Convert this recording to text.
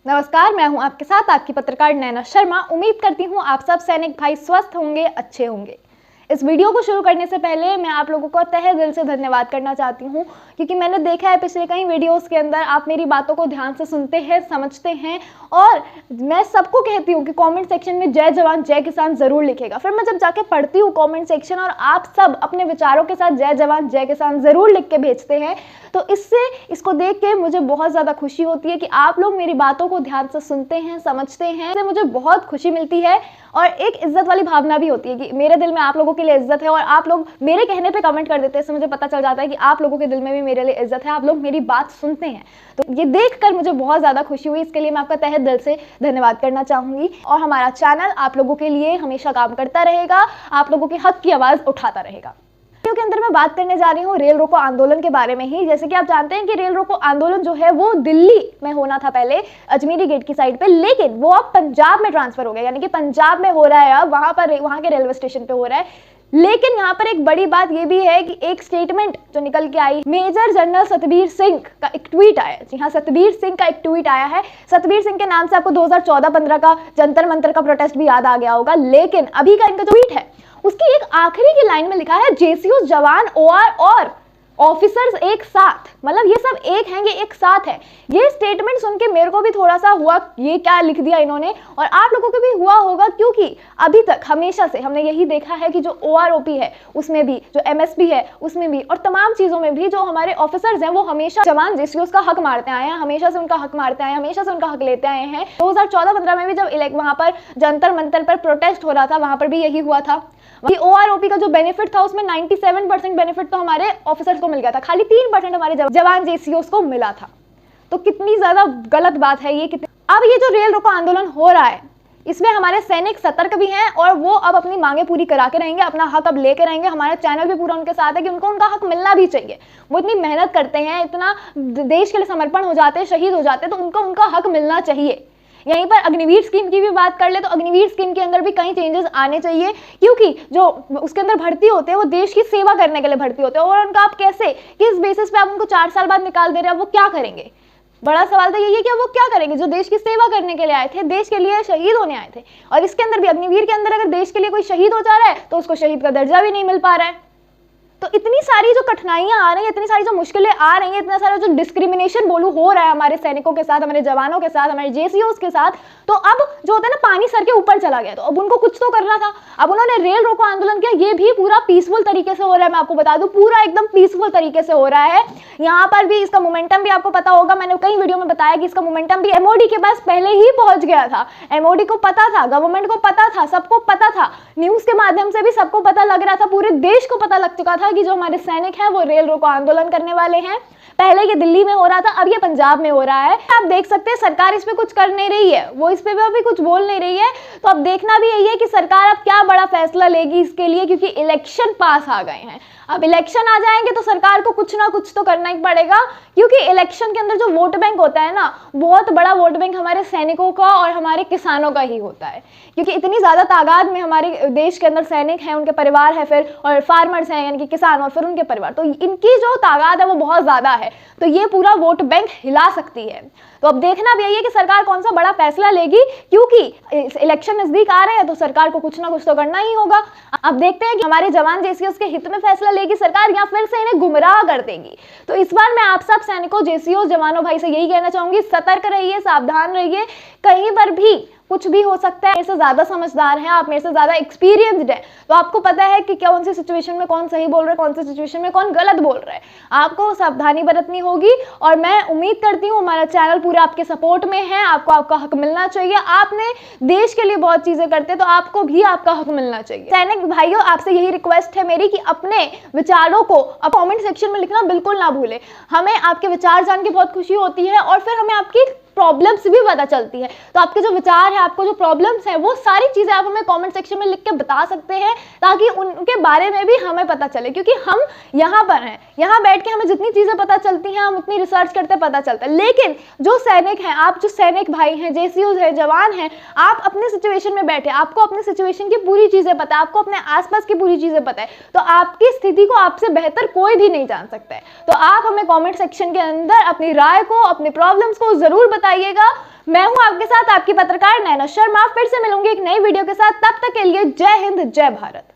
नमस्कार, मैं हूं आपके साथ आपकी पत्रकार नैना शर्मा। उम्मीद करती हूं आप सब सैनिक भाई स्वस्थ होंगे, अच्छे होंगे। इस वीडियो को शुरू करने से पहले मैं आप लोगों को तहे दिल से धन्यवाद करना चाहती हूं, क्योंकि मैंने देखा है पिछले कई वीडियोस के अंदर आप मेरी बातों को ध्यान से सुनते हैं, समझते हैं। और मैं सबको कहती हूं कि कमेंट सेक्शन में जय जवान जय किसान जरूर लिखेगा। फिर मैं जब जाके पढ़ती हूँ कमेंट सेक्शन और आप सब अपने विचारों के साथ जय जवान जय किसान जरूर लिख के भेजते हैं, तो इसको देख के मुझे बहुत ज़्यादा खुशी होती है कि आप लोग मेरी बातों को ध्यान से सुनते हैं, समझते हैं। इससे मुझे बहुत खुशी मिलती है और एक इज्जत वाली भावना भी होती है कि मेरे दिल में आप लोगों के लिए इज्जत है और आप लोग मेरे कहने पे कमेंट कर देते हैं। इससे मुझे पता चल जाता है कि आप लोगों के दिल में भी मेरे लिए इज्जत है, आप लोग मेरी बात सुनते हैं। तो ये देखकर मुझे बहुत ज़्यादा खुशी हुई। इसके लिए मैं आपका तहे दिल से धन्यवाद करना चाहूँगी। और हमारा चैनल आप लोगों के लिए हमेशा काम करता रहेगा, आप लोगों के हक की आवाज़ उठाता रहेगा। के अंदर मैं बात करने जा रही हूँ रेल रोको आंदोलन के बारे में ही। जैसे कि आप जानते हैं कि रेल रोको आंदोलन जो है वो दिल्ली में होना था पहले, अजमेरी गेट की साइड पे, लेकिन वो अब पंजाब में ट्रांसफर हो गया। यानी कि पंजाब में हो रहा है, अब वहां के रेलवे स्टेशन पे हो रहा है। लेकिन यहाँ पर एक बड़ी बात ये भी है कि एक स्टेटमेंट जो निकल के आई, मेजर जनरल सतबीर सिंह का एक ट्वीट आया। जी हाँ, सतबीर सिंह का एक ट्वीट आया है। सतबीर सिंह के नाम से आपको 2014-15 का जंतर मंतर का प्रोटेस्ट भी याद आ गया होगा। लेकिन अभी का इनका जो ट्वीट है उसकी एक आखिरी की लाइन में लिखा है, जेसीयू जवान ओआर और ऑफिसर्स एक साथ। मतलब ये सब एक हैं, ये एक साथ है। ये स्टेटमेंट सुन के मेरे को भी थोड़ा सा हुआ, ये क्या लिख दिया इन्होंने, और आप लोगों को भी हुआ होगा, क्योंकि अभी तक हमेशा से हमने यही देखा है कि जो ओआरओपी है उसमें भी, जो एमएसपी है उसमें भी, और तमाम चीजों में भी जो हमारे ऑफिसर्स हैं वो हमेशा जवान जेसीयूज का हक मारते आए हैं, हमेशा से उनका हक मारते आए हैं, हमेशा से उनका हक लेते आए हैं। 2014-15 में भी जब वहां पर जंतर मंतर पर प्रोटेस्ट हो रहा था, वहां पर भी यही हुआ था। ओआरओपी का जो बेनिफिट था उसमें 97% बेनिफिट तो हमारे ऑफिसर्स को मिल गया था, खाली 3% हमारे जवान जेसीओस को मिला था। तो कितनी ज्यादा गलत बात है ये। अब ये जो रेल रोको आंदोलन हो रहा है इसमें हमारे सैनिक सतर्क भी हैं और वो अब अपनी मांगे पूरी करा के रहेंगे, अपना हक अब लेके रहेंगे। हमारा चैनल भी पूरा उनके साथ है कि उनको उनका हक मिलना भी चाहिए। वो इतनी मेहनत करते हैं, इतना देश के लिए समर्पण हो जाते हैं, शहीद हो जाते हैं, तो उनको उनका हक मिलना चाहिए। यहीं पर अग्निवीर स्कीम की भी बात कर ले तो अग्निवीर स्कीम के अंदर भी कई चेंजेस आने चाहिए, क्योंकि जो उसके अंदर भर्ती होते हैं वो देश की सेवा करने के लिए भर्ती होते हैं। और उनका आप कैसे, किस बेसिस पे आप उनको 4 साल बाद निकाल दे रहे हैं, वो क्या करेंगे? बड़ा सवाल तो यही है कि वो क्या करेंगे जो देश की सेवा करने के लिए आए थे, देश के लिए शहीद होने आए थे। और इसके अंदर भी अग्निवीर के अंदर अगर देश के लिए कोई शहीद हो जा रहा है तो उसको शहीद का दर्जा भी नहीं मिल पा रहा है। तो इतनी सारी जो कठिनाइयां आ रही हैं, इतनी सारी जो मुश्किलें आ रही हैं, इतना सारा जो डिस्क्रिमिनेशन बोलूं हो रहा है हमारे सैनिकों के साथ, हमारे जवानों के साथ, हमारे जेसीओस के साथ, तो अब जो होता है ना, पानी सर के ऊपर चला गया। तो अब उनको कुछ तो करना था। अब उन्होंने रेल रोको आंदोलन किया। ये भी पूरा पीसफुल तरीके से हो रहा है, मैं आपको बता दूं, पूरा एकदम पीसफुल तरीके से हो रहा है। यहाँ पर भी इसका मोमेंटम भी आपको पता होगा, मैंने कई वीडियो में बताया कि इसका मोमेंटम भी एमओडी के पास पहले ही पहुंच गया था। एमओडी को पता था, गवर्नमेंट को पता था, सबको पता था, न्यूज के माध्यम से भी सबको पता लग रहा था, पूरे देश को पता लग चुका था कि जो हमारे सैनिक है वो रेल रोको आंदोलन करने वाले हैं। पहले ये दिल्ली में हो रहा था, अब ये पंजाब में हो रहा है। आप देख सकते हैं सरकार इस पे कुछ कर नहीं रही है, वो इस पे भी कुछ बोल नहीं रही है। तो अब देखना भी यही है कि सरकार अब क्या बड़ा फैसला लेगी इसके लिए, क्योंकि इलेक्शन पास आ गए हैं। अब इलेक्शन आ जाएंगे तो सरकार को कुछ ना कुछ तो करना ही पड़ेगा, क्योंकि इलेक्शन के अंदर जो वोट बैंक होता है ना, बहुत बड़ा वोट बैंक हमारे सैनिकों का और हमारे किसानों का ही होता है। क्योंकि इतनी ज्यादा तादाद में हमारे देश के अंदर सैनिक हैं, उनके परिवार है, फिर और फार्मर्स हैं यानी कि किसान, और फिर उनके परिवार, तो इनकी जो तादाद है वो बहुत ज्यादा है। तो ये पूरा वोट बैंक हिला सकती है। तो अब देखना भी यही है कि सरकार कौन सा बड़ा फैसला लेगी, क्योंकि इलेक्शन नजदीक आ रहे हैं तो सरकार को कुछ ना कुछ तो करना ही होगा। अब देखते हैं कि हमारे जवान जेसीओस के हित में फैसला लेगी सरकार या फिर से इन्हें गुमराह कर देगी। तो इस बार मैं आप सब सैनिकों, जेसीओस, जवानों भाई से यही कहना चाहूंगी, सतर्क रहिए, सावधान रहिए। कहीं पर भी कुछ भी हो सकता है। मेरे से ज्यादा समझदार हैं आप, मेरे से ज्यादा एक्सपीरियंस्ड है, तो आपको पता है कि कौन सी सिचुएशन में कौन सही बोल रहा है, कौन सी सिचुएशन में कौन गलत बोल रहा है। आपको सावधानी बरतनी होगी। और मैं उम्मीद करती हूँ हमारा चैनल पूरा आपके सपोर्ट में है, आपको आपका हक मिलना चाहिए। आपने देश के लिए बहुत चीजें करते तो आपको भी आपका हक मिलना चाहिए। सैनिक भाइयों, आपसे यही रिक्वेस्ट है मेरी कि अपने विचारों को अब कमेंट सेक्शन में लिखना बिल्कुल ना भूले। हमें आपके विचार जान के बहुत खुशी होती है और फिर हमें आपकी प्रॉब्लम्स भी पता चलती है। तो आपके जो विचार है, आपको जो प्रॉब्लम्स है, वो सारी चीजें आप हमें कमेंट सेक्शन में लिख के बता सकते हैं, ताकि उनके बारे में भी हमें पता चले। क्योंकि हम यहाँ पर हैं, यहाँ बैठ के हमें जितनी चीजें पता चलती हैं हम उतनी रिसर्च करते पता चलता है। लेकिन जो सैनिक हैं, आप जो सैनिक भाई हैं, जेसीओज हैं, जवान हैं, आप अपने सिचुएशन में बैठे, आपको अपने सिचुएशन की पूरी चीजें पता है, आपको अपने आसपास की पूरी चीजें पता है। तो आपकी स्थिति को आपसे बेहतर कोई भी नहीं जान सकता है। तो आप हमें कमेंट सेक्शन के अंदर अपनी राय को, अपने प्रॉब्लम्स को जरूर बताइए। बताइएगा। मैं हूं आपके साथ आपकी पत्रकार नैना शर्मा। फिर से मिलूंगी एक नई वीडियो के साथ। तब तक के लिए जय हिंद, जय भारत।